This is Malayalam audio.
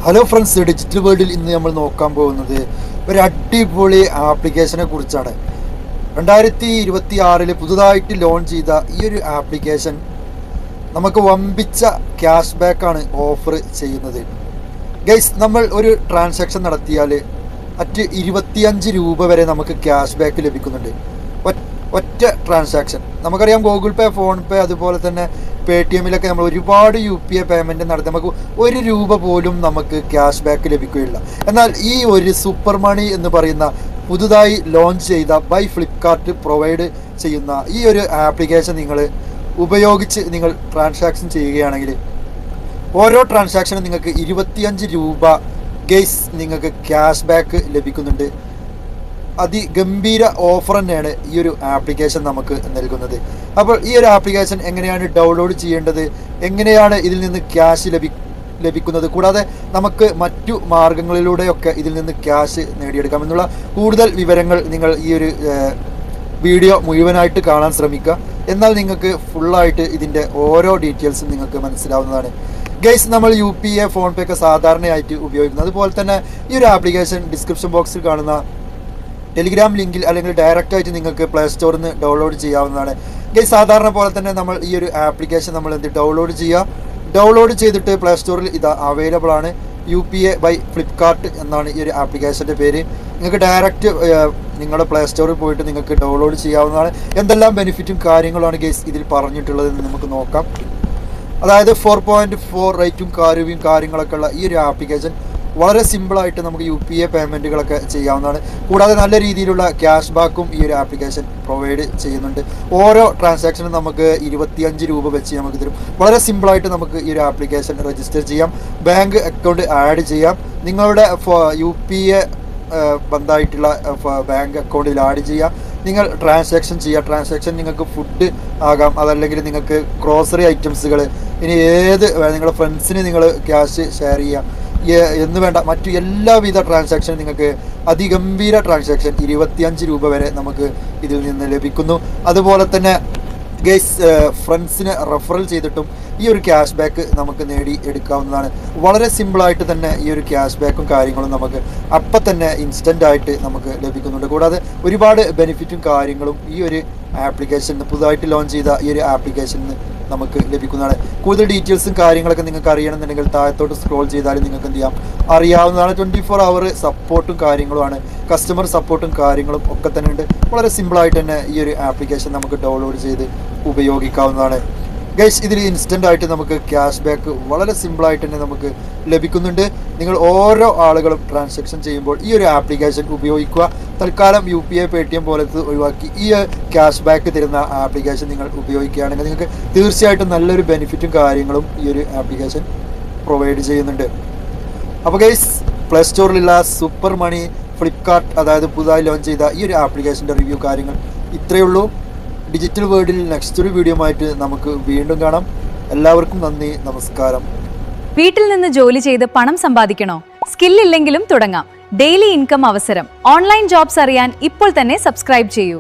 ഹലോ ഫ്രണ്ട്സ്, ഡിജിറ്റൽ വേൾഡിൽ ഇന്ന് നമ്മൾ നോക്കാൻ പോകുന്നത് ഒരു അടിപൊളി ആപ്ലിക്കേഷനെ കുറിച്ചാണ്. 2026 പുതുതായിട്ട് ലോഞ്ച് ചെയ്ത ഈ ഒരു ആപ്ലിക്കേഷൻ നമുക്ക് വമ്പിച്ച ക്യാഷ് ബാക്കാണ് ഓഫർ ചെയ്യുന്നത്. ഗൈസ്, നമ്മൾ ഒരു ട്രാൻസാക്ഷൻ നടത്തിയാൽ 25 രൂപ വരെ നമുക്ക് ക്യാഷ് ബാക്ക് ലഭിക്കുന്നുണ്ട്. ഒറ്റ ട്രാൻസാക്ഷൻ. നമുക്കറിയാം, ഗൂഗിൾ പേ, ഫോൺ പേ, അതുപോലെ തന്നെ PayTM നമ്മൾ ഒരുപാട് UPI പേയ്മെൻറ്റ് നടത്തി നമുക്ക് 1 രൂപ പോലും നമുക്ക് ക്യാഷ് ബാക്ക് ലഭിക്കുകയില്ല. എന്നാൽ ഈ ഒരു സൂപ്പർ മണി എന്ന് പറയുന്ന പുതുതായി ലോഞ്ച് ചെയ്ത ബൈ ഫ്ലിപ്കാർട്ട് പ്രൊവൈഡ് ചെയ്യുന്ന ഈ ഒരു ആപ്ലിക്കേഷൻ നിങ്ങൾ ഉപയോഗിച്ച് നിങ്ങൾ ട്രാൻസാക്ഷൻ ചെയ്യുകയാണെങ്കിൽ ഓരോ ട്രാൻസാക്ഷനും നിങ്ങൾക്ക് 25 രൂപ ഗെയ്സ് നിങ്ങൾക്ക് ക്യാഷ് ബാക്ക് ലഭിക്കുന്നുണ്ട്. അതിഗംഭീര ഓഫർ തന്നെയാണ് ഈ ഒരു ആപ്ലിക്കേഷൻ നമുക്ക് നൽകുന്നത്. അപ്പോൾ ഈ ഒരു ആപ്ലിക്കേഷൻ എങ്ങനെയാണ് ഡൗൺലോഡ് ചെയ്യേണ്ടത്, എങ്ങനെയാണ് ഇതിൽ നിന്ന് ക്യാഷ് ലഭിക്കുന്നത്, കൂടാതെ നമുക്ക് മറ്റു മാർഗങ്ങളിലൂടെയൊക്കെ ഇതിൽ നിന്ന് ക്യാഷ് നേടിയെടുക്കാം എന്നുള്ള കൂടുതൽ വിവരങ്ങൾ നിങ്ങൾ ഈ ഒരു വീഡിയോ മുഴുവനായിട്ട് കാണാൻ ശ്രമിക്കുക. എന്നാൽ നിങ്ങൾക്ക് ഫുള്ളായിട്ട് ഇതിൻ്റെ ഓരോ ഡീറ്റെയിൽസും നിങ്ങൾക്ക് മനസ്സിലാവുന്നതാണ്. ഗൈസ്, നമ്മൾ UPI, ഫോൺ പേ ഒക്കെ സാധാരണയായിട്ട് ഉപയോഗിക്കുന്നത്. അതുപോലെ തന്നെ ഈ ഒരു ആപ്ലിക്കേഷൻ ഡിസ്ക്രിപ്ഷൻ ബോക്സിൽ കാണുന്ന ടെലിഗ്രാം ലിങ്കിൽ അല്ലെങ്കിൽ ഡയറക്റ്റായിട്ട് നിങ്ങൾക്ക് പ്ലേ സ്റ്റോറിൽ നിന്ന് ഡൗൺലോഡ് ചെയ്യാവുന്നതാണ്. ഗൈസ്, സാധാരണ പോലെ തന്നെ നമ്മൾ ഈ ഒരു ആപ്ലിക്കേഷൻ നമ്മൾ ഡൗൺലോഡ് ചെയ്തിട്ട് പ്ലേ സ്റ്റോറിൽ ഇത് അവൈലബിൾ ആണ്. UPI ബൈ ഫ്ലിപ്കാർട്ട് എന്നാണ് ഈ ഒരു ആപ്ലിക്കേഷൻ്റെ പേര്. നിങ്ങൾക്ക് ഡയറക്റ്റ് നിങ്ങളുടെ പ്ലേ സ്റ്റോറിൽ പോയിട്ട് നിങ്ങൾക്ക് ഡൗൺലോഡ് ചെയ്യാവുന്നതാണ്. എന്തെല്ലാം ബെനിഫിറ്റും കാര്യങ്ങളാണ് ഗൈസ് ഇതിൽ പറഞ്ഞിട്ടുള്ളതെന്ന് നമുക്ക് നോക്കാം. അതായത് 4.4 റേറ്റും കാര്യങ്ങളൊക്കെ ഉള്ള ഈ ഒരു ആപ്ലിക്കേഷൻ വളരെ സിമ്പിളായിട്ട് നമുക്ക് UPI പേയ്മെൻറ്റുകളൊക്കെ ചെയ്യാവുന്നതാണ്. കൂടാതെ നല്ല രീതിയിലുള്ള ക്യാഷ് ബാക്കും ഈ ഒരു ആപ്ലിക്കേഷൻ പ്രൊവൈഡ് ചെയ്യുന്നുണ്ട്. ഓരോ ട്രാൻസാക്ഷനും നമുക്ക് 25 രൂപ വെച്ച് നമുക്ക് തരും. വളരെ സിമ്പിളായിട്ട് നമുക്ക് ഈ ഒരു ആപ്ലിക്കേഷൻ രജിസ്റ്റർ ചെയ്യാം, ബാങ്ക് അക്കൗണ്ട് ആഡ് ചെയ്യാം, നിങ്ങളുടെ UPI ബന്ധമായിട്ടുള്ള ബാങ്ക് അക്കൗണ്ടിൽ ആഡ് ചെയ്യാം, നിങ്ങൾ ട്രാൻസാക്ഷൻ നിങ്ങൾക്ക് ഫുഡ് ആകാം, അതല്ലെങ്കിൽ നിങ്ങൾക്ക് ഗ്രോസറി ഐറ്റംസുകൾ, ഇനി നിങ്ങളുടെ ഫ്രണ്ട്സിന് നിങ്ങൾ ക്യാഷ് ഷെയർ ചെയ്യാം എന്ന് വേണ്ട മറ്റു എല്ലാവിധ ട്രാൻസാക്ഷനും നിങ്ങൾക്ക് അതിഗംഭീര ട്രാൻസാക്ഷൻ 25 രൂപ വരെ നമുക്ക് ഇതിൽ നിന്ന് ലഭിക്കുന്നു. അതുപോലെ തന്നെ ഗൈസ്, ഫ്രണ്ട്സിനെ റെഫറൽ ചെയ്തിട്ടും ഈ ഒരു ക്യാഷ് ബാക്ക് നമുക്ക് എടുക്കാവുന്നതാണ്. വളരെ സിമ്പിളായിട്ട് തന്നെ ഈ ഒരു ക്യാഷ് ബാക്കും കാര്യങ്ങളും നമുക്ക് അപ്പം തന്നെ ഇൻസ്റ്റൻ്റായിട്ട് നമുക്ക് ലഭിക്കുന്നുണ്ട്. കൂടാതെ ഒരുപാട് ബെനിഫിറ്റും കാര്യങ്ങളും ഈ ഒരു ആപ്ലിക്കേഷന് പുതുതായിട്ട് ലോഞ്ച് ചെയ്ത ഈ ഒരു ആപ്ലിക്കേഷന് നമുക്ക് ലഭിക്കുന്നതാണ്. കൂടുതൽ ഡീറ്റെയിൽസും കാര്യങ്ങളൊക്കെ നിങ്ങൾക്ക് അറിയണമെന്നുണ്ടെങ്കിൽ താഴത്തോട്ട് സ്ക്രോൾ ചെയ്താലും നിങ്ങൾക്ക് എന്ത് ചെയ്യാം അറിയാവുന്നതാണ്. 24 അവർ സപ്പോർട്ടും കാര്യങ്ങളുമാണ്, കസ്റ്റമർ സപ്പോർട്ടും കാര്യങ്ങളും ഒക്കെ തന്നെ ഉണ്ട്. വളരെ സിമ്പിളായിട്ട് തന്നെ ഈ ഒരു ആപ്ലിക്കേഷൻ നമുക്ക് ഡൗൺലോഡ് ചെയ്ത് ഉപയോഗിക്കാവുന്നതാണ്. ഗൈസ്, ഇതിൽ ഇൻസ്റ്റൻ്റായിട്ട് നമുക്ക് ക്യാഷ് ബാക്ക് വളരെ സിമ്പിളായിട്ട് തന്നെ നമുക്ക് ലഭിക്കുന്നുണ്ട്. നിങ്ങൾ ഓരോ ആളുകളും ട്രാൻസാക്ഷൻ ചെയ്യുമ്പോൾ ഈ ഒരു ആപ്ലിക്കേഷൻ ഉപയോഗിക്കുക. തൽക്കാലം UPI, PayTM പോലത്തെ ഒഴിവാക്കി ഈ ക്യാഷ് ബാക്ക് തരുന്ന ആപ്ലിക്കേഷൻ നിങ്ങൾ ഉപയോഗിക്കുകയാണെങ്കിൽ നിങ്ങൾക്ക് തീർച്ചയായിട്ടും നല്ലൊരു ബെനിഫിറ്റും കാര്യങ്ങളും ഈ ഒരു ആപ്ലിക്കേഷൻ പ്രൊവൈഡ് ചെയ്യുന്നുണ്ട്. അപ്പോൾ ഗൈസ്, പ്ലേ സ്റ്റോറിലുള്ള സൂപ്പർ മണി ഫ്ലിപ്കാർട്ട് അതായത് പുതുതായി ലോഞ്ച് ചെയ്ത ഈ ഒരു ആപ്ലിക്കേഷൻ്റെ റിവ്യൂ കാര്യങ്ങൾ ഇത്രയേ ഉള്ളൂ. ഡിജിറ്റൽ വേൾഡിൽ നെക്സ്റ്റ് ഒരു വീഡിയോ ആയിട്ട് നമുക്ക് വീണ്ടും കാണാം. എല്ലാവർക്കും നന്ദി, നമസ്കാരം. വീട്ടിൽ നിന്ന് ജോലി ചെയ്ത് പണം സമ്പാദിക്കണോ? സ്കില്ലില്ലെങ്കിലും തുടങ്ങാം. ഡെയിലി ഇൻകം അവസരം. ഓൺലൈൻ ജോബ്സ് അറിയാൻ ഇപ്പോൾ തന്നെ സബ്സ്ക്രൈബ് ചെയ്യൂ.